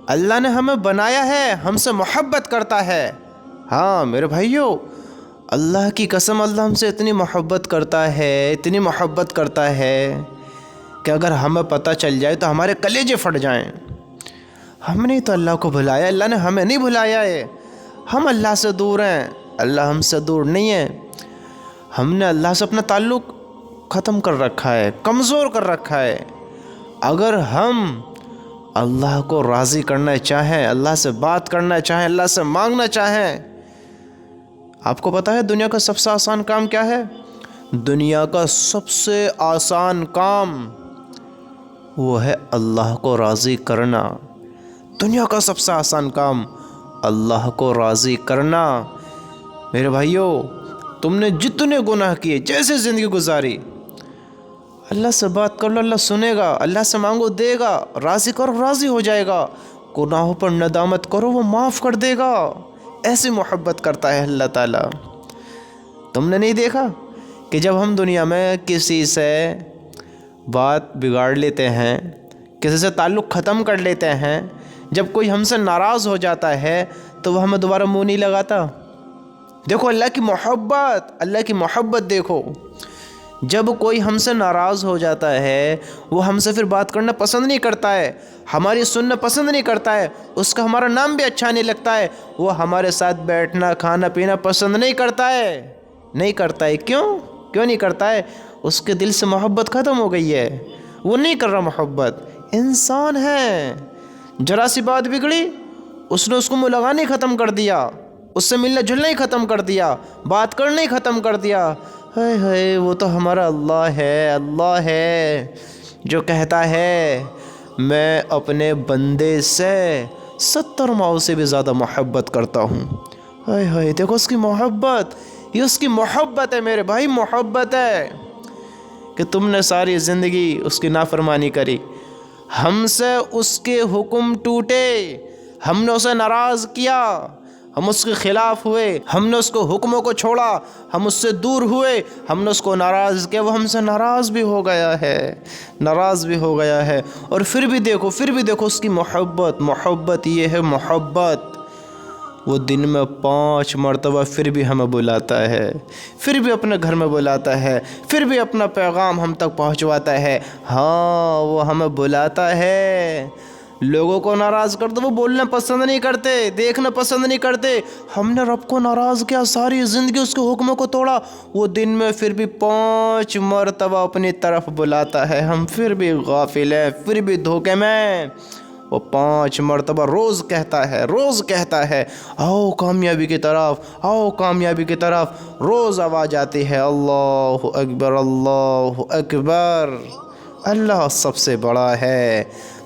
اللہ نے ہمیں بنایا ہے، ہم سے محبت کرتا ہے۔ ہاں میرے بھائیوں، اللہ کی قسم، اللہ ہم سے اتنی محبت کرتا ہے، اتنی محبت کرتا ہے کہ اگر ہمیں پتہ چل جائے تو ہمارے کلیجے پھٹ جائیں۔ ہم نے تو اللہ کو بھلایا، اللہ نے ہمیں نہیں بھلایا ہے۔ ہم اللہ سے دور ہیں، اللہ ہم سے دور نہیں ہے۔ ہم نے اللہ سے اپنا تعلق ختم کر رکھا ہے، کمزور کر رکھا ہے۔ اگر ہم اللہ کو راضی کرنا چاہیں، اللہ سے بات کرنا چاہیں، اللہ سے مانگنا چاہیں، آپ کو پتہ ہے دنیا کا سب سے آسان کام کیا ہے؟ دنیا کا سب سے آسان کام وہ ہے اللہ کو راضی کرنا۔ دنیا کا سب سے آسان کام اللہ کو راضی کرنا۔ میرے بھائیوں، تم نے جتنے گناہ کیے، جیسے زندگی گزاری، اللہ سے بات کر لو، اللہ سنے گا۔ اللہ سے مانگو، دے گا۔ راضی کرو، راضی ہو جائے گا۔ گناہوں پر ندامت کرو، وہ معاف کر دے گا۔ ایسی محبت کرتا ہے اللہ تعالیٰ۔ تم نے نہیں دیکھا کہ جب ہم دنیا میں کسی سے بات بگاڑ لیتے ہیں، کسی سے تعلق ختم کر لیتے ہیں، جب کوئی ہم سے ناراض ہو جاتا ہے تو وہ ہمیں دوبارہ منہ نہیں لگاتا؟ دیکھو اللہ کی محبت، اللہ کی محبت دیکھو۔ جب کوئی ہم سے ناراض ہو جاتا ہے، وہ ہم سے پھر بات کرنا پسند نہیں کرتا ہے، ہماری سننا پسند نہیں کرتا ہے، اس کا ہمارا نام بھی اچھا نہیں لگتا ہے، وہ ہمارے ساتھ بیٹھنا، کھانا پینا پسند نہیں کرتا ہے۔ نہیں کرتا ہے، کیوں نہیں کرتا ہے؟ اس کے دل سے محبت ختم ہو گئی ہے، وہ نہیں کر رہا محبت۔ انسان ہے، ذرا سی بات بگڑی، اس نے اس کو منہ لگانا ہی ختم کر دیا، اس سے ملنا جلنا ہی ختم کر دیا، بات کرنا ہی ختم کر دیا۔ ہائے وہ تو ہمارا اللہ ہے، اللہ ہے جو کہتا ہے میں اپنے بندے سے 70 ماؤں سے بھی زیادہ محبت کرتا ہوں۔ ہائے دیکھو اس کی محبت، یہ اس کی محبت ہے میرے بھائی، محبت ہے کہ تم نے ساری زندگی اس کی نافرمانی کری، ہم سے اس کے حکم ٹوٹے، ہم نے اسے ناراض کیا، ہم اس کے خلاف ہوئے، ہم نے اس کو حکموں کو چھوڑا، ہم اس سے دور ہوئے، ہم نے اس کو ناراض کیا، وہ ہم سے ناراض بھی ہو گیا ہے، ناراض بھی ہو گیا ہے۔ اور پھر بھی دیکھو اس کی محبت یہ ہے محبت۔ وہ دن میں 5 مرتبہ پھر بھی ہمیں بلاتا ہے، پھر بھی اپنے گھر میں بلاتا ہے، پھر بھی اپنا پیغام ہم تک پہنچواتا ہے۔ ہاں وہ ہمیں بلاتا ہے۔ لوگوں کو ناراض کر دو، وہ بولنا پسند نہیں کرتے، دیکھنا پسند نہیں کرتے۔ ہم نے رب کو ناراض کیا، ساری زندگی اس کے حکموں کو توڑا، وہ دن میں پھر بھی 5 مرتبہ اپنی طرف بلاتا ہے، ہم پھر بھی غافل ہیں، پھر بھی دھوکے میں۔ وہ 5 مرتبہ روز کہتا ہے آؤ کامیابی کی طرف، آؤ کامیابی کی طرف۔ روز آواز آتی ہے اللہ اکبر، اللہ اکبر، اللہ سب سے بڑا ہے۔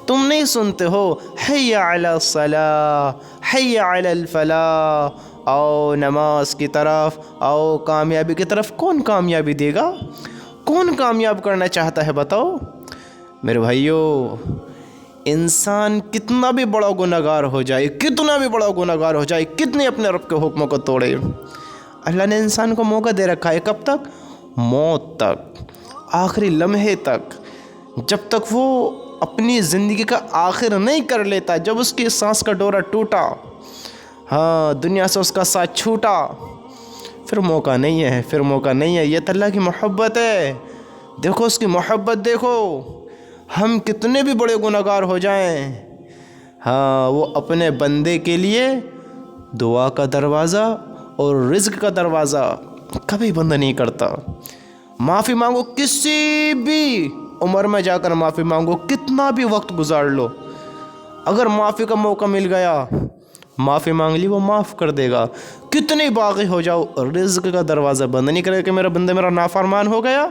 تم نہیں سنتے ہو حی علی الصلاۃ، حی علی الفلاح، آؤ نماز کی طرف، آؤ کامیابی کی طرف۔ کون کامیابی دے گا؟ کون کامیاب کرنا چاہتا ہے بتاؤ؟ میرے بھائیوں، انسان کتنا بھی بڑا گنہگار ہو جائے، کتنے اپنے رب کے حکموں کو توڑے، اللہ نے انسان کو موقع دے رکھا ہے۔ کب تک؟ موت تک، آخری لمحے تک، جب تک وہ اپنی زندگی کا آخر نہیں کر لیتا، جب اس کی سانس کا ڈورا ٹوٹا، ہاں دنیا سے اس کا ساتھ چھوٹا، پھر موقع نہیں ہے۔ یہ تو اللہ کی محبت ہے۔ دیکھو اس کی محبت دیکھو، ہم کتنے بھی بڑے گنہگار ہو جائیں، ہاں وہ اپنے بندے کے لیے دعا کا دروازہ اور رزق کا دروازہ کبھی بند نہیں کرتا۔ معافی مانگو، کسی بھی عمر میں جا کر معافی مانگو، کتنا بھی وقت گزار لو، اگر معافی کا موقع مل گیا، معافی مانگ لی، وہ معاف کر دے گا۔ کتنے باغی ہو جاؤ، رزق کا دروازہ بند نہیں کرے کہ میرا بندہ میرا نافرمان ہو گیا،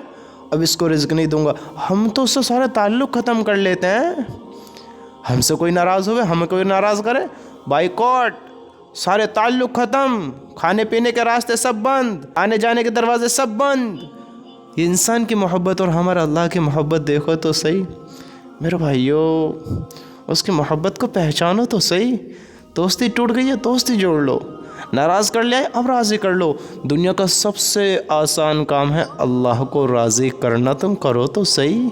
اب اس کو رزق نہیں دوں گا۔ ہم تو اس سے سارے تعلق ختم کر لیتے ہیں، ہم سے کوئی ناراض ہوئے، ہمیں کوئی ناراض کرے، بائیکاٹ، سارے تعلق ختم، کھانے پینے کے راستے سب بند، آنے جانے کے دروازے سب بند۔ یہ انسان کی محبت اور ہمارا اللہ کی محبت دیکھو تو صحیح میرے بھائیوں، اس کی محبت کو پہچانو تو صحیح۔ دوستی ٹوٹ گئی ہے، دوستی جوڑ لو، ناراض کر لیا ہے اب راضی کر لو۔ دنیا کا سب سے آسان کام ہے اللہ کو راضی کرنا، تم کرو تو صحیح۔